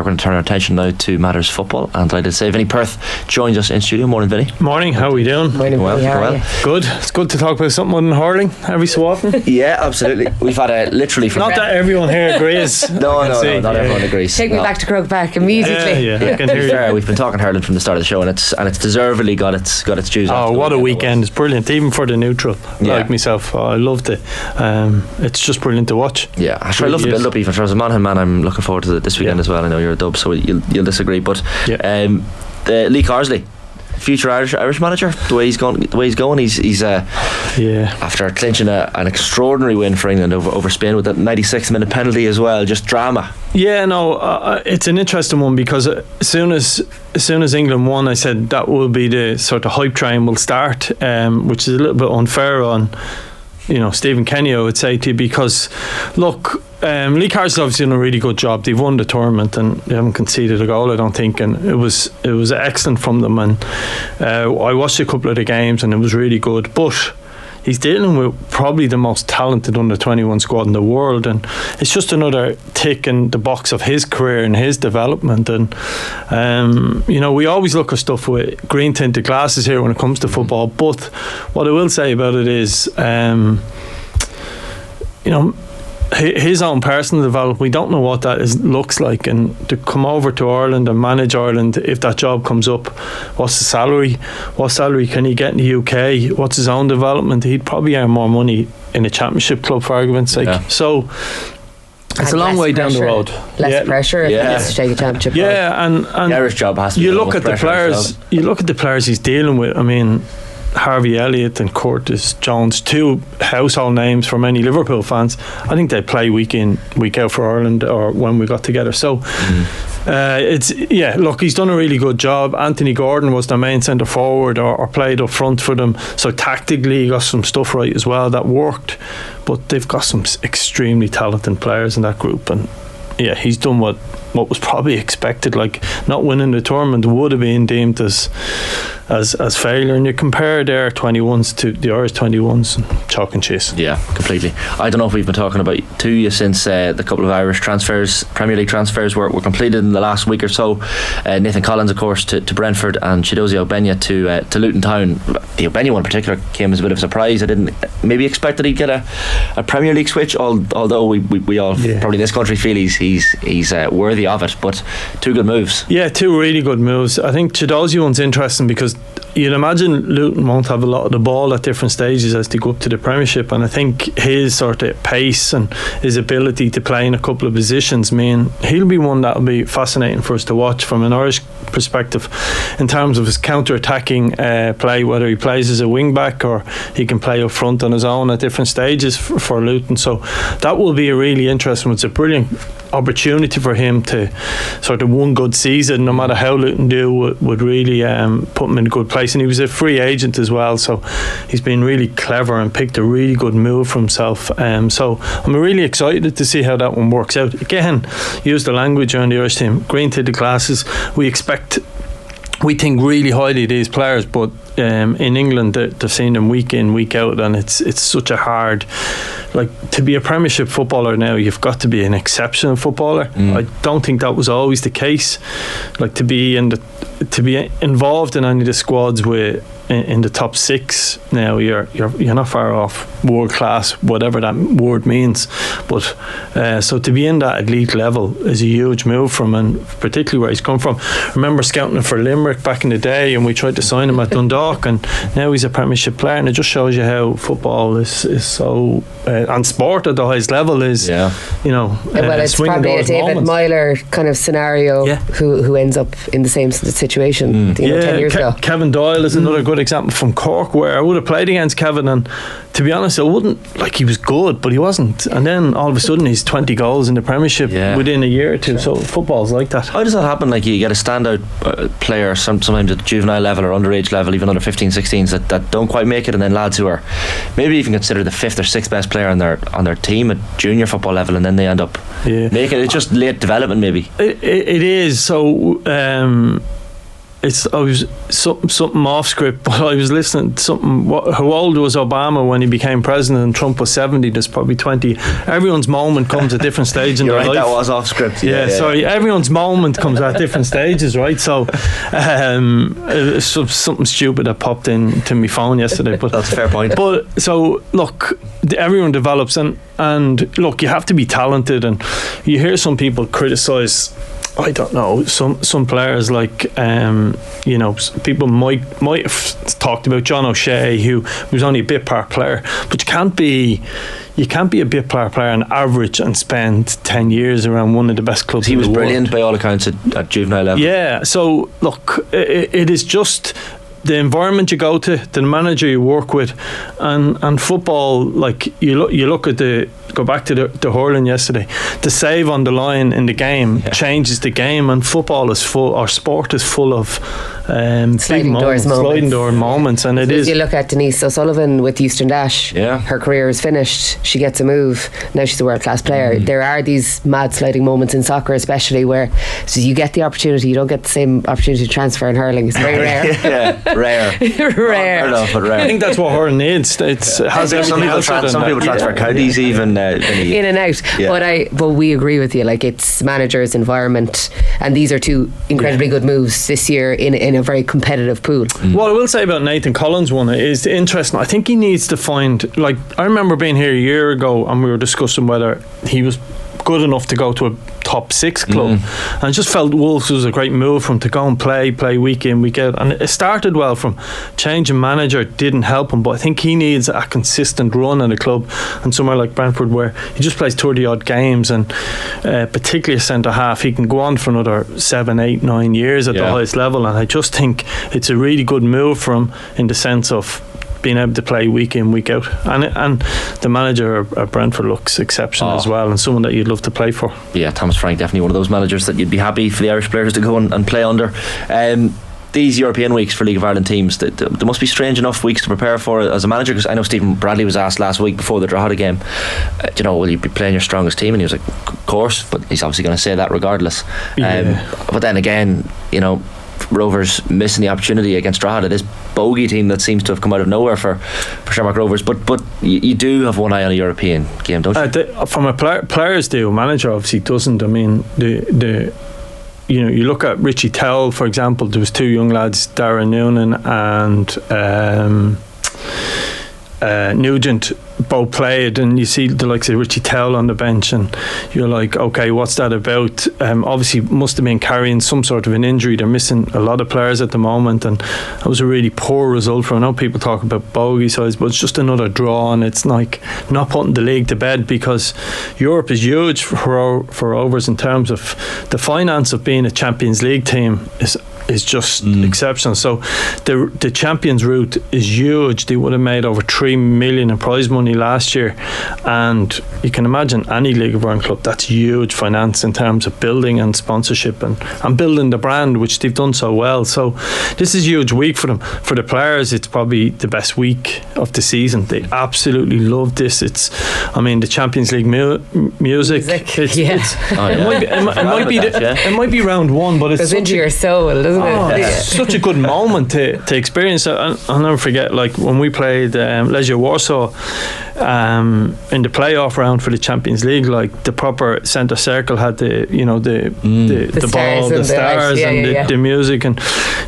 going to turn our attention now to matters football, and delighted to say Vinny Perth joins us in studio. Morning, Vinny. Morning, how are we doing? Morning, Well. Good. It's good to talk about something other than hurling every so often. Yeah, absolutely. We've had literally from Not that everyone here agrees. no, not everyone agrees. Take me back to Croke Park immediately. Yeah, I can hear you. Fair, we've been talking hurling from the start of the show, and it's deservedly got its dues. Oh, what a weekend. It's brilliant, even for the neutral like myself. I loved it. It's just brilliant to watch. Yeah, I love the build up. Even as a man, I'm looking forward to this weekend as well. I know you're a Dub, so you'll disagree, but Lee Carsley, future Irish manager, the way he's going, he's after clinching an extraordinary win for England over Spain with that 96th minute penalty as well, just drama. Yeah, no, it's an interesting one, because as soon as England won, I said that will be the sort of hype train will start, which is a little bit unfair on Stephen Kenny, I would say to you, because look, Lee Carsley's obviously done a really good job. They've won the tournament and they haven't conceded a goal, I don't think, and it was excellent from them, and I watched a couple of the games and it was really good, but he's dealing with probably the most talented under-21 squad in the world, and it's just another tick in the box of his career and his development. And we always look at stuff with green tinted glasses here when it comes to football, but what I will say about it is his own personal development, we don't know what that looks like, and to come over to Ireland and manage Ireland, if that job comes up, what's the salary? What salary can he get in the UK? What's his own development? He'd probably earn more money in a championship club, for argument's sake. So it's a long way down the road. Less pressure if he gets to take a championship. Yeah, and the Irish job has to be. You look at the players. You look at the players he's dealing with. I mean, Harvey Elliott and Curtis Jones, two household names for many Liverpool fans. I think they play week in, week out for Ireland, or when we got together. So look, he's done a really good job. Anthony Gordon was their main centre forward, or played up front for them, so tactically he got some stuff right as well that worked. But they've got some extremely talented players in that group, and he's done what was probably expected. Like, not winning the tournament would have been deemed as failure, and you compare their 21s to the Irish 21s, and chalk and cheese. Yeah, completely. I don't know if we've been talking about to you since the couple of Irish transfers, Premier League transfers were completed in the last week or so. Nathan Collins, of course, to Brentford, and Chidozie Ogbenya to Luton Town. The Ogbenya one in particular came as a bit of a surprise. I didn't maybe expect that he'd get a Premier League switch, although we all probably in this country feel he's worthy of it. But two good moves. Yeah, two really good moves. I think Chidozie one's interesting because you'd imagine Luton won't have a lot of the ball at different stages as they go up to the Premiership, and I think his sort of pace and his ability to play in a couple of positions mean he'll be one that'll be fascinating for us to watch from an Irish perspective in terms of his counter-attacking play, whether he plays as a wing-back or he can play up front on his own at different stages for Luton. So that will be a really interesting one. It's a brilliant opportunity for him to sort of one good season, no matter how Luton do, would really put him in a good place. And he was a free agent as well, so he's been really clever and picked a really good move for himself. So I'm really excited to see how that one works out. Again, use the language around the Irish team, green tinted glasses. We think really highly of these players, but in England they've seen them week in, week out, and it's such a hard, like, to be a Premiership footballer now, you've got to be an exceptional footballer. I don't think that was always the case. Like, to be involved in any of the squads in the top six now, you're not far off world class, whatever that word means. But so to be in that elite level is a huge move from him, and particularly where he's come from. I remember scouting him for Limerick back in the day, and we tried to sign him at Dundalk, and now he's a Premiership player, and it just shows you how football is so and sport at the highest level is. Well, it's probably a David Myler kind of scenario. Who ends up in the same situation 10 years ago. Kevin Doyle is another good example from Cork, where I would have played against Kevin, and to be honest, I wouldn't, like, he was good, but he wasn't, and then all of a sudden he's 20 goals in the Premiership within a year or two. So football's like that. How does that happen? Like, you get a standout player sometimes at the juvenile level or underage level, even under 15, 16s that don't quite make it, and then lads who are maybe even considered the 5th or 6th best player on their team at junior football level, and then they end up making it. It's just late development maybe. It is. So I was something off script, but I was listening to something. How old was Obama when he became president and Trump was 70? There's probably 20. Everyone's moment comes at different stages in their life. That was off script. Yeah, sorry. Everyone's moment comes at different stages, right? So something stupid that popped into my phone yesterday. But that's a fair point. But so look, everyone develops, and look, you have to be talented, and you hear some people criticise, I don't know, some players like people might have talked about John O'Shea, who was only a bit part player, but you can't be a bit part player on average and spend 10 years around one of the best clubs. He was brilliant by all accounts at juvenile level. Yeah, so look, it is just the environment you go to, the manager you work with, and football. Like you look at go back to the hurling yesterday. The save on the line in the game changes the game, and football is full. Our sport is full of sliding door moments, and it is. You look at Denise O'Sullivan with Euston Dash. Yeah, her career is finished. She gets a move. Now she's a world-class player. There are these mad sliding moments in soccer, especially where you get the opportunity. You don't get the same opportunity to transfer in hurling. It's very rare. Yeah, rare. Rare. Enough, but rare. I think that's what hurling needs. It has some people transfer counties even. In and out. But we agree with you. Like, it's managers, environment, and these are two incredibly good moves this year in a very competitive pool. What I will say about Nathan Collins' one is interesting. I think he needs to find, like, I remember being here a year ago and we were discussing whether he was good enough to go to a top 6 club, and I just felt Wolves was a great move for him to go and play week in, week out, and it started well. From changing manager didn't help him, but I think he needs a consistent run in a club, and somewhere like Brentford where he just plays 30 odd games, and particularly a centre half, he can go on for another 7, 8, 9 years at the highest level, and I just think it's a really good move for him in the sense of being able to play week in, week out, and the manager at Brentford looks exceptional as well, and someone that you'd love to play for. Yeah, Thomas Frank, definitely one of those managers that you'd be happy for the Irish players to go and play under. These European weeks for League of Ireland teams, there must be strange enough weeks to prepare for as a manager, because I know Stephen Bradley was asked last week before the Drogheda game, will you be playing your strongest team? And he was like, of course, but he's obviously going to say that regardless. But then again, Rovers missing the opportunity against Drogheda, this bogey team that seems to have come out of nowhere for Shamrock Rovers, but you do have one eye on a European game, don't you? From a players do, manager obviously doesn't. I mean, you look at Richie Towell, for example. There was 2 young lads, Darren Noonan and Nugent, both played, and you see the likes of Richie Towell on the bench, and you're like, okay, what's that about? Obviously must have been carrying some sort of an injury. They're missing a lot of players at the moment, and that was a really poor result for. I know people talk about bogey size, but it's just another draw, and it's like not putting the league to bed, because Europe is huge for Rovers in terms of the finance of being a Champions League team is just exceptional. So the Champions route is huge. They would have made over 3 million in prize money last year, and you can imagine any League of Ireland club, that's huge finance in terms of building and sponsorship and building the brand, which they've done so well. So this is a huge week for them. For the players, it's probably the best week of the season. They absolutely love this. The Champions League music. It might be round 1, but it's into your soul, doesn't it? It's such a good moment to experience. I'll never forget, like, when we played Legia Warsaw in the playoff round for the Champions League, like, the proper centre circle had the ball, the stars, and the music, and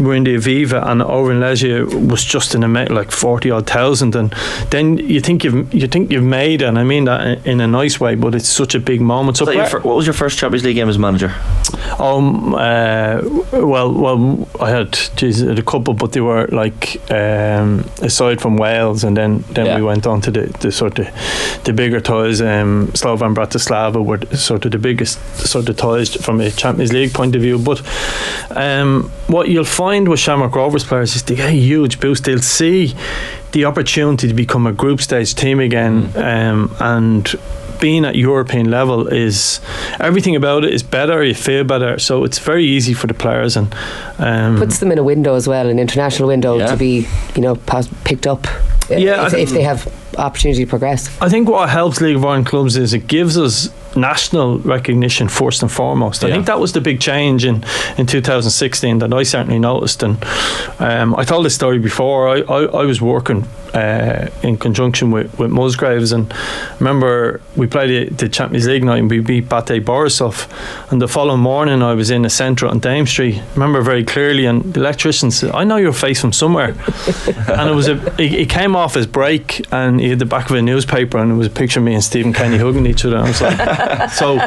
we're in the Aviva, and over in Legia was just like 40 odd thousand, and then you think you've made it, and I mean that in a nice way, but it's such a big moment. So what was your first Champions League game as manager? Well, I had a couple, but they were like aside from Wales, and then we went on to the sort of the bigger ties. Slovan Bratislava were sort of the biggest sort of ties from a Champions League point of view. But what you'll find with Shamrock Rovers players is they get a huge boost. They'll see the opportunity to become a group stage team again, and being at European level is everything about it is better. You feel better, so it's very easy for the players, and puts them in a window as well, an international window, to be picked up. If they have opportunity to progress. I think what helps League of Ireland clubs is it gives us national recognition first and foremost. I think that was the big change in 2016 that I certainly noticed. And I told this story before. I was working in conjunction with Musgraves, and remember we played the Champions League night and we beat Bate Borisov, and the following morning I was in the centre on Dame Street, remember very clearly, and the electrician said, I know your face from somewhere. And it was he came off his break and he had the back of a newspaper and it was a picture of me and Stephen Kenny hugging each other. I was like, so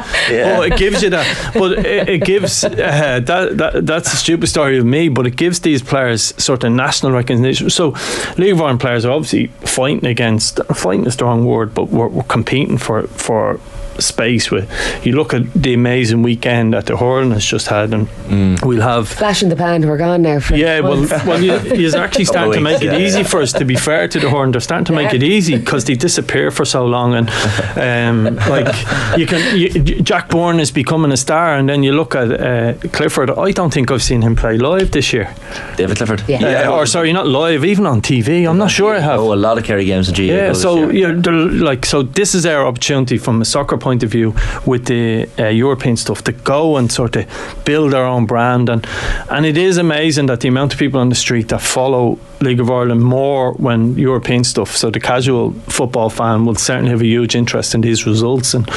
it gives you that, but it gives that's a stupid story of me, but it gives these players sort of national recognition. So League of Ireland players are obviously fighting is the wrong word, but we're competing for space. With you look at the amazing weekend that the hurling has just had, and we'll have flash in the pan. We're gone now. You're actually starting to make it easy for us. To be fair to the hurling, they're starting to make it easy because they disappear for so long, and like Jack Bourne is becoming a star, and then you look at Clifford. I don't think I've seen him play live this year. David Clifford, or sorry, not live, even on TV. I'm not sure I have. A lot of Kerry games in GA. Yeah, so this is our opportunity from a soccer point of view with the European stuff to go and sort of build our own brand, and it is amazing that the amount of people on the street that follow League of Ireland more when European stuff, so the casual football fan will certainly have a huge interest in these results. And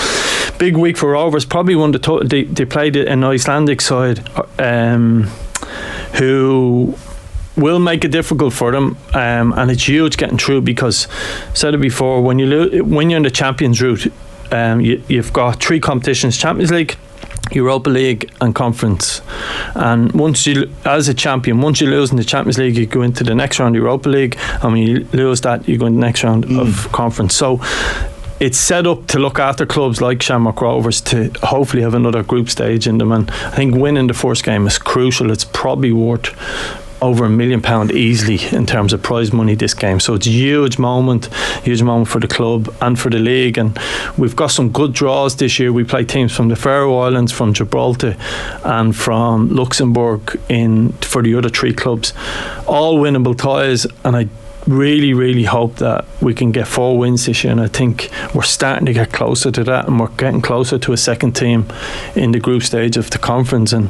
big week for Rovers, probably one of they played an Icelandic side who will make it difficult for them, and it's huge getting through, because said it before, when you're in the Champions route, you've got 3 competitions: Champions League, Europa League and Conference. And once you, as a champion, once you lose in the Champions League, you go into the next round of Europa League, and when you lose that, you go into the next round of Conference. So it's set up to look after clubs like Shamrock Rovers to hopefully have another group stage in them, and I think winning the first game is crucial. It's probably worth over £1 million easily in terms of prize money this game, so it's a huge moment for the club and for the league. And we've got some good draws this year. We play teams from the Faroe Islands, from Gibraltar and from Luxembourg for the other 3 clubs, all winnable ties, and I really hope that we can get 4 wins this year, and I think we're starting to get closer to that, and we're getting closer to a second team in the group stage of the conference, and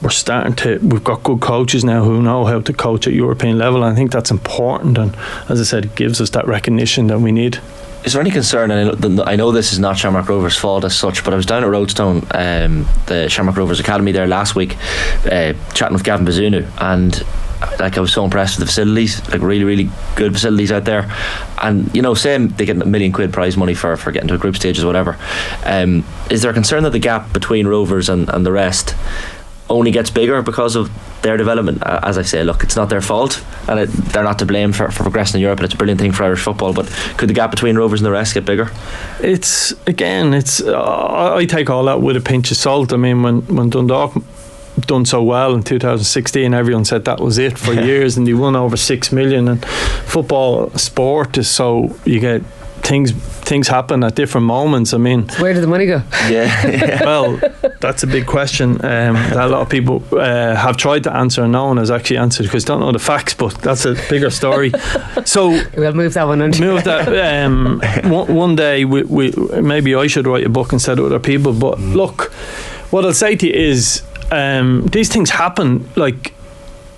we've got good coaches now who know how to coach at European level, and I think that's important, and as I said, it gives us that recognition that we need. Is there any concern, and I know this is not Shamrock Rovers' fault as such, but I was down at Roadstone, the Shamrock Rovers Academy there last week, chatting with Gavin Bazunu, and I was so impressed with the facilities, really good facilities out there. And saying they get £1 million prize money for getting to a group stages or whatever, is there a concern that the gap between Rovers and the rest only gets bigger because of their development? As I say, look, it's not their fault, and they're not to blame for progressing in Europe, and it's a brilliant thing for Irish football, but could the gap between Rovers and the rest get bigger? I take all that with a pinch of salt. I mean, when Dundalk done so well in 2016, everyone said that was it for years, and they won over 6 million, and football sport is so, you get things happen at different moments. I mean, where did the money go? Well, that's a big question that a lot of people have tried to answer, and no one has actually answered because they don't know the facts, but that's a bigger story. So we'll move that one on. One day we maybe I should write a book instead of other people, but look, what I'll say to you is these things happen. Like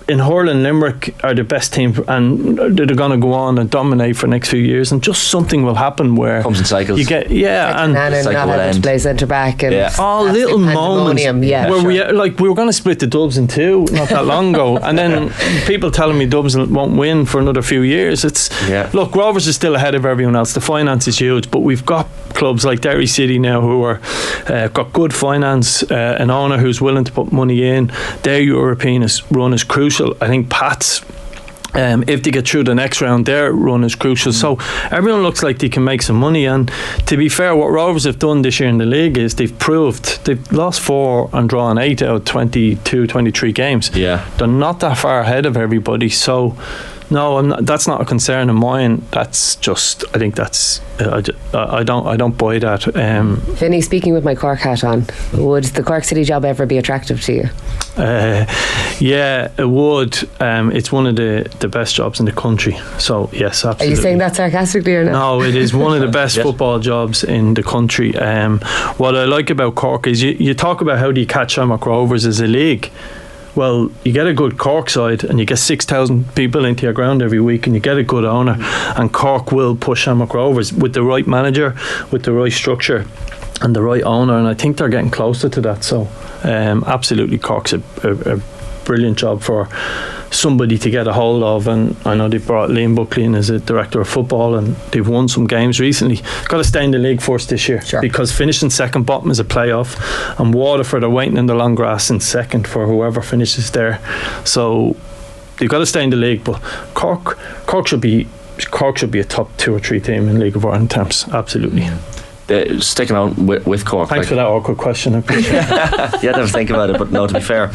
in hurling, Limerick are the best team, and they're going to go on and dominate for the next few years, and just something will happen where comes in cycles. You get and not having to play centre back, and all little moments where we were going to split the Dubs in 2 not that long ago, and then people telling me Dubs won't win for another few years. Look, Rovers is still ahead of everyone else. The finance is huge, but we've got clubs like Derry City now who are got good finance, an owner who's willing to put money in. Their European run is crucial. I think Pats, if they get through the next round, their run is crucial. So everyone looks like they can make some money, and to be fair, what Rovers have done this year in the league is they've lost 4 and drawn 8 out of 22, 23 games. They're not that far ahead of everybody, so no, that's not a concern of mine. That's just, I think that's I don't buy that. Vinny, speaking with my Cork hat on, would the Cork City job ever be attractive to you? Yeah, it would. It's one of the best jobs in the country. So yes, absolutely. Are you saying that sarcastically or not? No, it is one of the best football jobs in the country. What I like about Cork is you talk about how do you catch Shamrock Rovers as a league. Well, you get a good Cork side and you get 6,000 people into your ground every week and you get a good owner, and Cork will push Shamrock Rovers with the right manager, with the right structure and the right owner, and I think they're getting closer to that. So absolutely, Cork's a brilliant job for somebody to get a hold of, and I know they've brought Liam Buckley in as a director of football, and they've won some games recently. Got to stay in the league first this year, because finishing second bottom is a playoff, and Waterford are waiting in the long grass in second for whoever finishes there. So they've got to stay in the league, but Cork should be a top 2 or 3 team in League of Ireland terms. Absolutely. Sticking on with Cork. Thanks for that awkward question. I appreciate it. You had to think about it, but no, to be fair,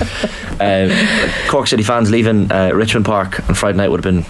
Cork City fans leaving Richmond Park on Friday night would have been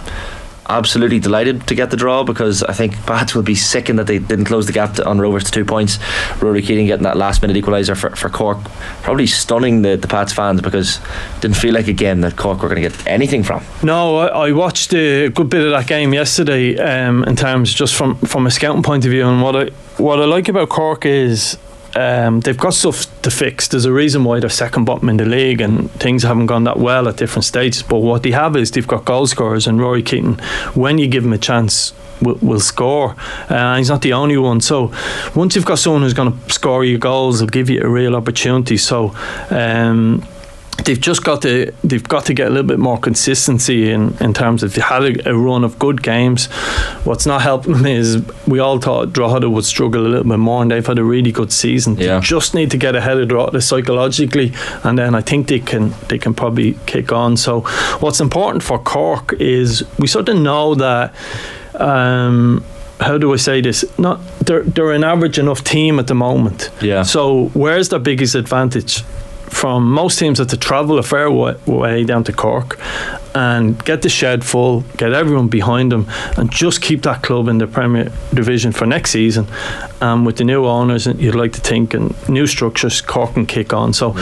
absolutely delighted to get the draw, because I think Pats will be sickened that they didn't close the gap on Rovers to 2 points. Rory Keating getting that last minute equaliser for Cork, probably stunning the Pats fans, because it didn't feel like a game that Cork were going to get anything from. No, I watched a good bit of that game yesterday, in terms just from a scouting point of view, and what I like about Cork is they've got stuff to fix. There's a reason why they're second bottom in the league and things haven't gone that well at different stages, but what they have is they've got goal scorers, and Rory Keating, when you give him a chance, will score. He's not the only one, so once you've got someone who's going to score your goals, they'll give you a real opportunity. So they've got to get a little bit more consistency in terms of, they had a run of good games. What's not helping them is, we all thought Drogheda would struggle a little bit more, and they've had a really good season. They just need to get ahead of Drogheda psychologically, and then I think they can probably kick on. So what's important for Cork is, we sort of know that, how do I say this? They're an average enough team at the moment. So where's their biggest advantage? From most teams, have to travel a fair way down to Cork and get the shed full, get everyone behind them, and just keep that club in the Premier Division for next season. With the new owners, you'd like to think, and new structures, Cork can kick on. So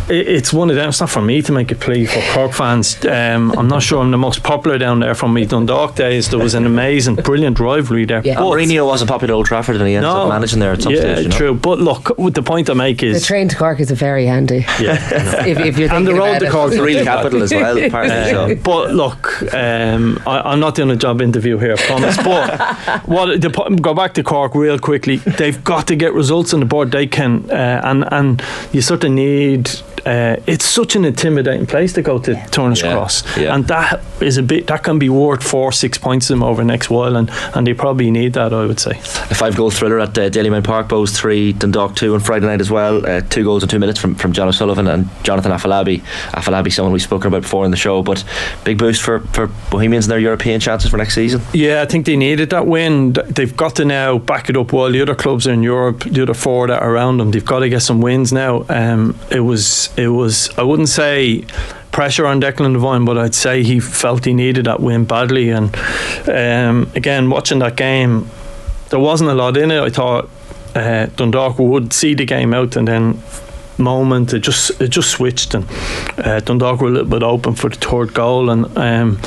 it's one of them. It's not for me to make a plea for Cork fans. I'm not sure I'm the most popular down there. From me Dundalk days, there was an amazing, brilliant rivalry there. Mourinho wasn't popular at Old Trafford, and he ended up managing there at some stage. You know? True. But look, the point I make is, the train to Cork is very handy. If you're and the road to Cork is real capital as well. Apparently. But look, I'm not doing a job interview here, I promise. But go back to Cork real quickly. They've got to get results on the board. They can, and you sort of need. It's such an intimidating place to go to Turner's Cross, and that can be worth 4-6 points to them over the next while, and they probably need that, I would say. A 5-goal thriller at Dalymount Park. Bows 3, Dundalk 2 on Friday night as well. 2 goals in 2 minutes from John O'Sullivan and Jonathan Afalabi, someone we've spoken about before in the show, but big boost for Bohemians and their European chances for next season. I think they needed that win. They've got to now back it up while the other clubs are in Europe, the other 4 that are around them. They've got to get some wins now. It was, I wouldn't say pressure on Declan Devine, but I'd say he felt he needed that win badly. And again, watching that game, there wasn't a lot in it. I thought Dundalk would see the game out, and then it just switched, and Dundalk were a little bit open for the third goal. And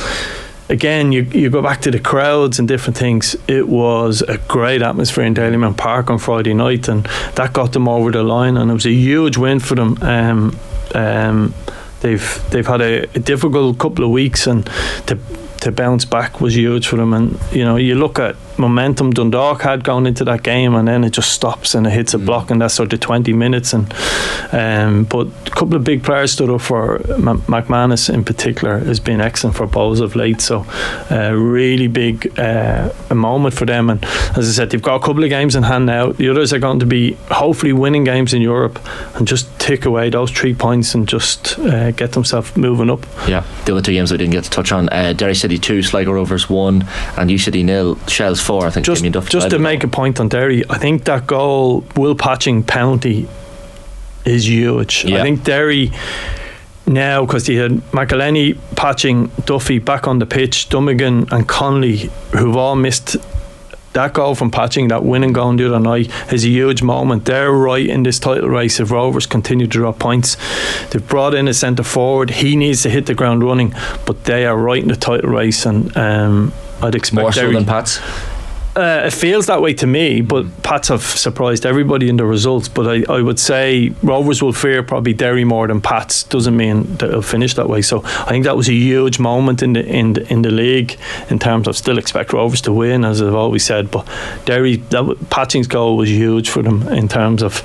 again, you go back to the crowds and different things. It was a great atmosphere in Dalymount Park on Friday night, and that got them over the line, and it was a huge win for them. They've had a difficult couple of weeks, and to bounce back was huge for them. And you look at momentum Dundalk had going into that game, and then it just stops and it hits a block, and that's sort of 20 minutes. And but a couple of big players stood up for McManus in particular. Has been excellent for Bows of late, so really big a moment for them. And as I said, they've got a couple of games in hand now. The others are going to be hopefully winning games in Europe, and just tick away those 3 points and just get themselves moving up. The other 2 games we didn't get to touch on, Derry City 2, Sligo Rovers 1, and UCD 0, Shells 4. I think just to make a point on Derry, I think that goal, Will Patching penalty, is huge. I think Derry now, because they had McElhenney, Patching, Duffy back on the pitch, Dummigan and Conley, who've all missed that goal from Patching, that winning goal the other night, is a huge moment. They're right in this title race if Rovers continue to drop points. They've brought in a centre forward. He needs to hit the ground running, but they are right in the title race, and I'd expect more so than Pats. It feels that way to me, but Pats have surprised everybody in the results. But I would say Rovers will fear probably Derry more than Pats. Doesn't mean that it'll finish that way. So I think that was a huge moment in the league in terms of still expect Rovers to win, as I've always said. But Derry, Patching's goal was huge for them in terms of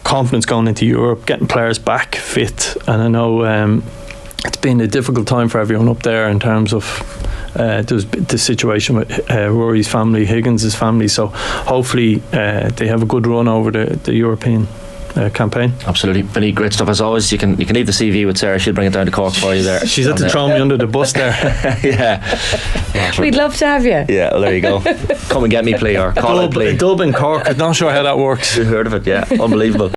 confidence going into Europe, getting players back fit. And I know it's been a difficult time for everyone up there in terms of there's the situation with Rory's family, Higgins' family, so hopefully they have a good run over the European campaign. Absolutely. Vinny, great stuff as always. You can leave the CV with Sarah. She'll bring it down to Cork for you there. She's had to throw me under the bus there. Yeah. We'd love to have you. Yeah, well, there you go. Come and get me, play, or call out play. Dublin, Cork. I'm not sure how that works. You heard of it? Yeah, unbelievable.